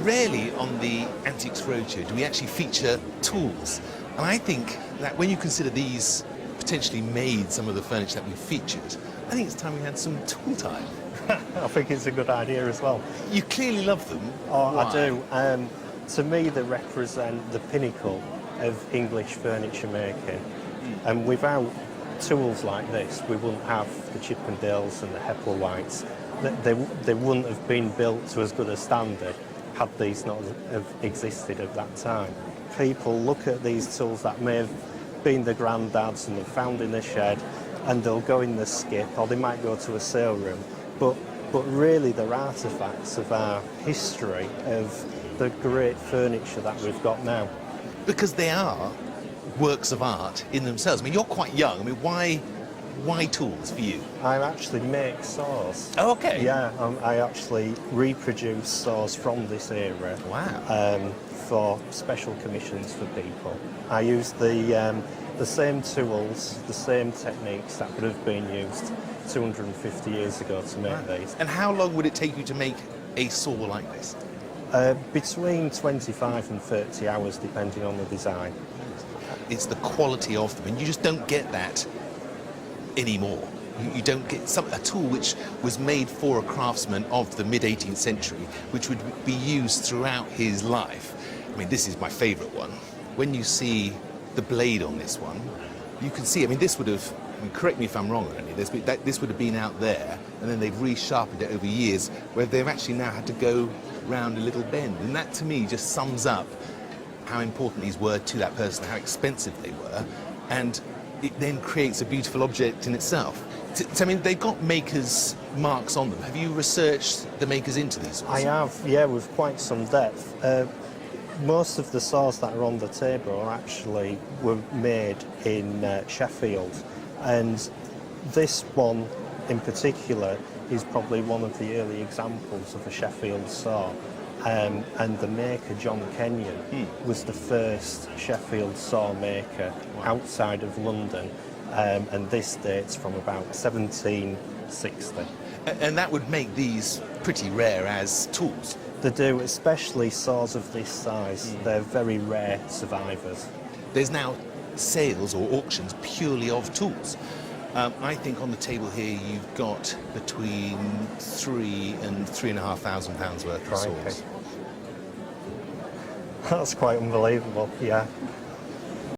Rarely on the Antiques Roadshow do we actually feature tools. And I think that when you consider these potentially made some of the furniture that we've featured, I think it's time we had some tool time. I think it's a good idea as well. You clearly love them. Oh, Why? I do. To me, they represent the pinnacle of English furniture making. And without tools like this, we wouldn't have the Chippendales and the Hepplewhites. They wouldn't have been built to as good a standard had these not have existed at that time. People look at these tools that may have been the granddads and they're found in the shed, and they'll go in the skip, or they might go to a sale room. But really they're artefacts of our history, of the great furniture that we've got now. Because they are works of art in themselves. I mean, you're quite young. I mean, why tools for you? I actually make saws. Oh, okay. Yeah, I actually reproduce saws from this era. Wow. For special commissions for people. I use the same tools, the same techniques that would have been used 250 years ago to make these. And how long would it take you to make a saw like this? Between 25 and 30 hours, depending on the design. It's the quality of them, and you just don't get that anymore. You don't get a tool which was made for a craftsman of the mid-18th century, which would be used throughout his life. I mean, this is my favourite one. When you see the blade on this one, you can see, I mean, this would have, I mean, correct me if I'm wrong, Ernie, this would have been out there, and then they've resharpened it over years, where they've actually now had to go round a little bend. And that, to me, just sums up how important these were to that person, how expensive they were, and it then creates a beautiful object in itself. I mean, they've got makers' marks on them. Have you researched the makers into these ones? I have, yeah, with quite some depth. Most of the saws that are on the table were made in Sheffield, and this one in particular is probably one of the early examples of a Sheffield saw. And the maker, John Kenyon, was the first Sheffield saw maker outside of London, and this dates from about 1760. And that would make these pretty rare as tools. They do, especially saws of this size. They're very rare survivors. There's now sales or auctions purely of tools. I think on the table here you've got between £3,000 and £3,500 worth of saws. That's quite unbelievable, yeah.